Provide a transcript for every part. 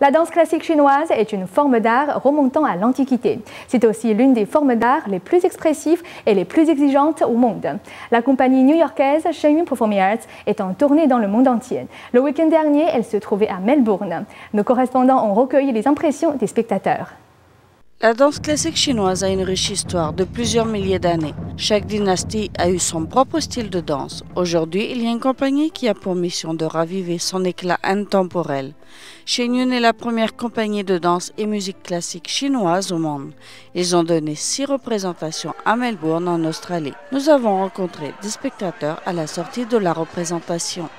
La danse classique chinoise est une forme d'art remontant à l'Antiquité. C'est aussi l'une des formes d'art les plus expressives et les plus exigeantes au monde. La compagnie new-yorkaise Shenyun Performing Arts est en tournée dans le monde entier. Le week-end dernier, elle se trouvait à Melbourne. Nos correspondants ont recueilli les impressions des spectateurs. La danse classique chinoise a une riche histoire de plusieurs milliers d'années. Chaque dynastie a eu son propre style de danse. Aujourd'hui, il y a une compagnie qui a pour mission de raviver son éclat intemporel. Shenyun est la première compagnie de danse et musique classique chinoise au monde. Ils ont donné 6 représentations à Melbourne en Australie. Nous avons rencontré des spectateurs à la sortie de la représentation.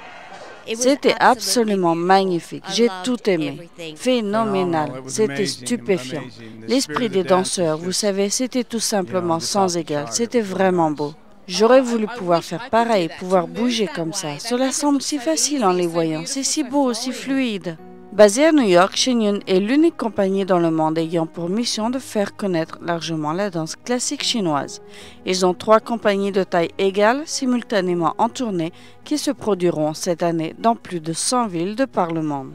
C'était absolument magnifique, j'ai tout aimé, phénoménal, c'était stupéfiant. L'esprit des danseurs, vous savez, c'était tout simplement sans égal, c'était vraiment beau. J'aurais voulu pouvoir faire pareil, pouvoir bouger comme ça. Cela semble si facile en les voyant, c'est si beau, si fluide. Basée à New York, Shenyun est l'unique compagnie dans le monde ayant pour mission de faire connaître largement la danse classique chinoise. Ils ont 3 compagnies de taille égale simultanément en tournée qui se produiront cette année dans plus de 100 villes de par le monde.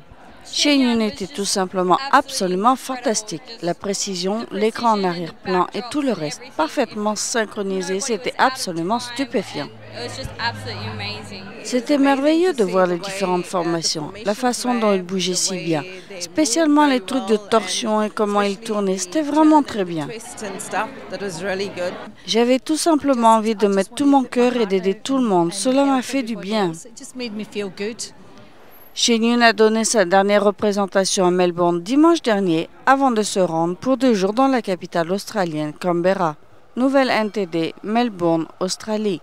Shenyun était tout simplement absolument fantastique. La précision, l'écran en arrière-plan et tout le reste, parfaitement synchronisé, c'était absolument stupéfiant. C'était merveilleux de voir les différentes formations, la façon dont ils bougeaient si bien, spécialement les trucs de torsion et comment ils tournaient, c'était vraiment très bien. J'avais tout simplement envie de mettre tout mon cœur et d'aider tout le monde, cela m'a fait du bien. Shenyun a donné sa dernière représentation à Melbourne dimanche dernier avant de se rendre pour 2 jours dans la capitale australienne, Canberra. Nouvelle NTD, Melbourne, Australie.